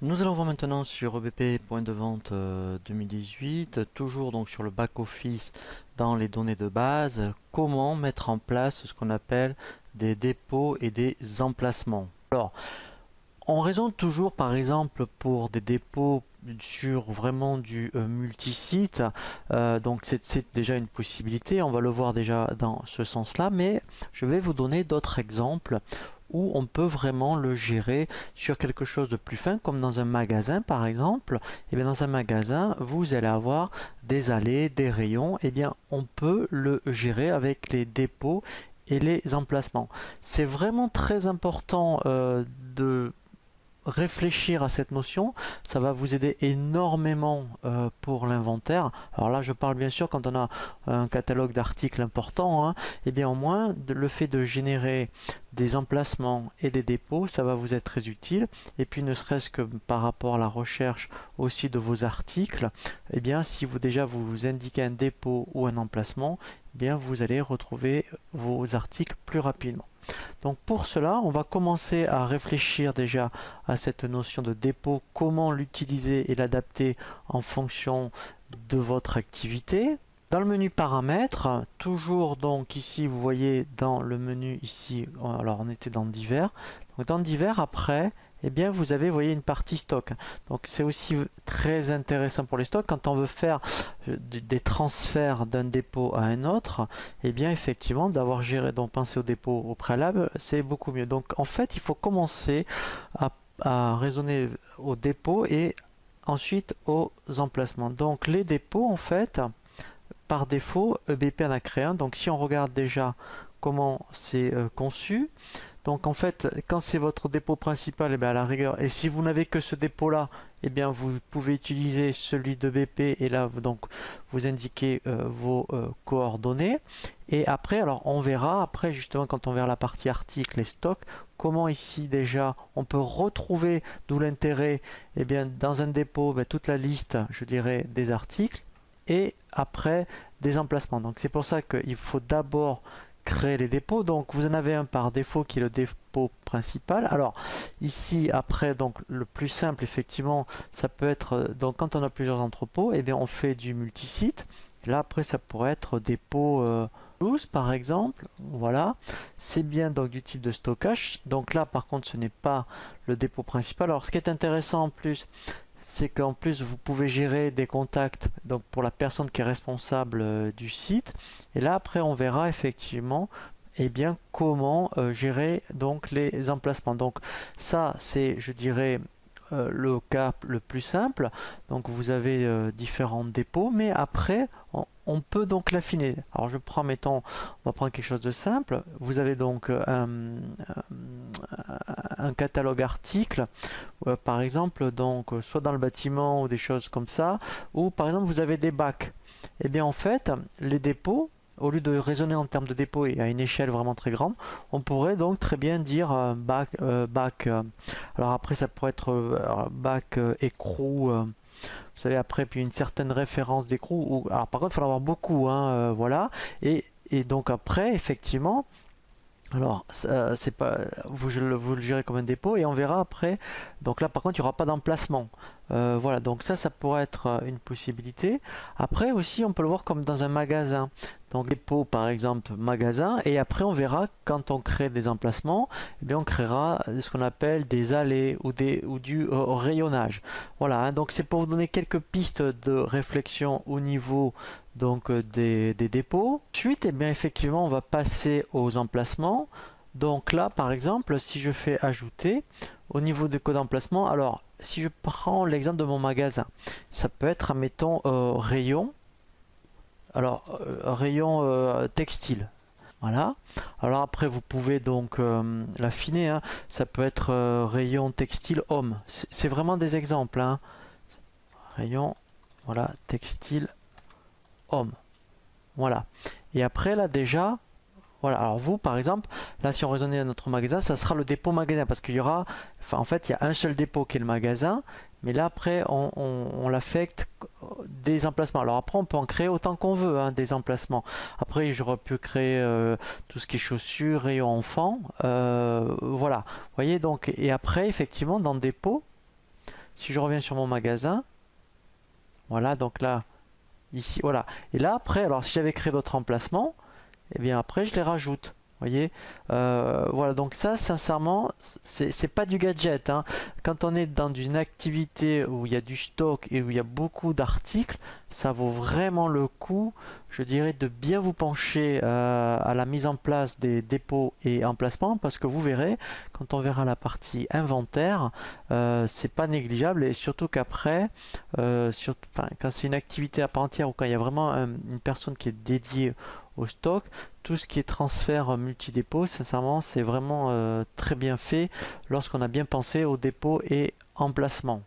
Nous allons voir maintenant sur EBP point de vente 2018, toujours donc sur le back-office dans les données de base, comment mettre en place ce qu'on appelle des dépôts et des emplacements. Alors, on raisonne toujours par exemple pour des dépôts sur vraiment du multisite, donc c'est déjà une possibilité, on va le voir déjà dans ce sens-là, mais je vais vous donner d'autres exemples où on peut vraiment le gérer sur quelque chose de plus fin, comme dans un magasin par exemple. Et bien dans un magasin, vous allez avoir des allées, des rayons, et bien on peut le gérer avec les dépôts et les emplacements. C'est vraiment très important de réfléchir à cette notion, ça va vous aider énormément pour l'inventaire. Alors là, je parle bien sûr quand on a un catalogue d'articles important, hein, et bien au moins le fait de générer des emplacements et des dépôts, ça va vous être très utile. Et puis ne serait-ce que par rapport à la recherche aussi de vos articles, et bien si vous déjà vous indiquez un dépôt ou un emplacement, eh bien vous allez retrouver vos articles plus rapidement. Donc pour cela, on va commencer à réfléchir déjà à cette notion de dépôt, comment l'utiliser et l'adapter en fonction de votre activité. Dans le menu paramètres, toujours donc ici, vous voyez dans le menu ici, alors on était dans divers. Donc dans divers, après, eh bien vous avez, vous voyez, une partie stock. Donc c'est aussi très intéressant pour les stocks quand on veut faire des transferts d'un dépôt à un autre. Eh bien effectivement d'avoir géré, donc penser au dépôt au préalable, c'est beaucoup mieux. Donc en fait, il faut commencer à raisonner au dépôt et ensuite aux emplacements. Donc les dépôts, en fait, par défaut, EBP en a créé un. Donc si on regarde déjà comment c'est conçu, donc en fait, quand c'est votre dépôt principal, et bien à la rigueur, et si vous n'avez que ce dépôt-là, et bien vous pouvez utiliser celui de BP et là donc vous indiquez vos coordonnées. Et après, alors on verra après justement quand on verra la partie articles et stocks, comment ici déjà on peut retrouver, d'où l'intérêt, et bien dans un dépôt, toute la liste, je dirais, des articles et après des emplacements. Donc c'est pour ça qu'il faut d'abord créer les dépôts. Donc vous en avez un par défaut qui est le dépôt principal. Alors ici après, donc le plus simple effectivement, ça peut être donc quand on a plusieurs entrepôts, et bien on fait du multisite. Là après ça pourrait être dépôt loose par exemple. Voilà, c'est bien donc du type de stockage. Donc là par contre ce n'est pas le dépôt principal. Alors ce qui est intéressant en plus, c'est qu'en plus vous pouvez gérer des contacts donc pour la personne qui est responsable du site. Et là après on verra effectivement bien comment gérer donc les emplacements. Donc ça c'est, je dirais, le cas le plus simple. Donc vous avez différents dépôts, mais après on peut donc l'affiner. Alors je prends, mettons, on va prendre quelque chose de simple. Vous avez donc un catalogue article, par exemple, donc soit dans le bâtiment ou des choses comme ça, ou par exemple vous avez des bacs. Et bien en fait, les dépôts, au lieu de raisonner en termes de dépôt et à une échelle vraiment très grande, on pourrait donc très bien dire bac. Alors après, ça pourrait être bac écrou. Vous savez, après, puis une certaine référence d'écrou. Alors par contre, il faut en avoir beaucoup, hein, voilà. Et donc après, effectivement, alors, c'est pas, vous le gérez comme un dépôt et on verra après. Donc là, par contre, il n'y aura pas d'emplacement. Voilà, donc ça pourrait être une possibilité. Après aussi, on peut le voir comme dans un magasin. Donc dépôt, par exemple, magasin. Et après, on verra quand on crée des emplacements, eh bien, on créera ce qu'on appelle des allées ou du rayonnage. Voilà, hein, donc c'est pour vous donner quelques pistes de réflexion au niveau donc des dépôts. Ensuite, eh bien, effectivement, on va passer aux emplacements. Donc là, par exemple, si je fais ajouter au niveau des codes d'emplacement, alors si je prends l'exemple de mon magasin, ça peut être, admettons, rayon. Alors, rayon textile. Voilà. Alors après, vous pouvez donc l'affiner, hein. Ça peut être rayon textile homme. C'est vraiment des exemples, hein. Rayon, voilà, textile homme. Voilà. Et après, là, déjà, voilà. Alors vous, par exemple, là, si on raisonnait à notre magasin, ça sera le dépôt magasin. Parce qu'il y aura, enfin, en fait, il y a un seul dépôt qui est le magasin. Mais là, après, on l'affecte des emplacements. Alors après, on peut en créer autant qu'on veut, hein, des emplacements. Après, j'aurais pu créer tout ce qui est chaussures, rayon enfants. Voilà. Vous voyez, donc, et après, effectivement, dans le dépôt, Si je reviens sur mon magasin, voilà, donc là, ici, voilà. Et là, après, alors si j'avais créé d'autres emplacements, et bien après, je les rajoute. Vous voyez. Voilà, donc ça, sincèrement, c'est pas du gadget, hein. Quand on est dans une activité où il y a du stock et où il y a beaucoup d'articles, ça vaut vraiment le coup, je dirais, de bien vous pencher à la mise en place des dépôts et emplacements, parce que vous verrez, quand on verra la partie inventaire, c'est pas négligeable, et surtout qu'après, enfin, quand c'est une activité à part entière ou quand il y a vraiment une personne qui est dédiée au stock, tout ce qui est transfert multi-dépôt, sincèrement, c'est vraiment très bien fait lorsqu'on a bien pensé au dépôt et emplacement.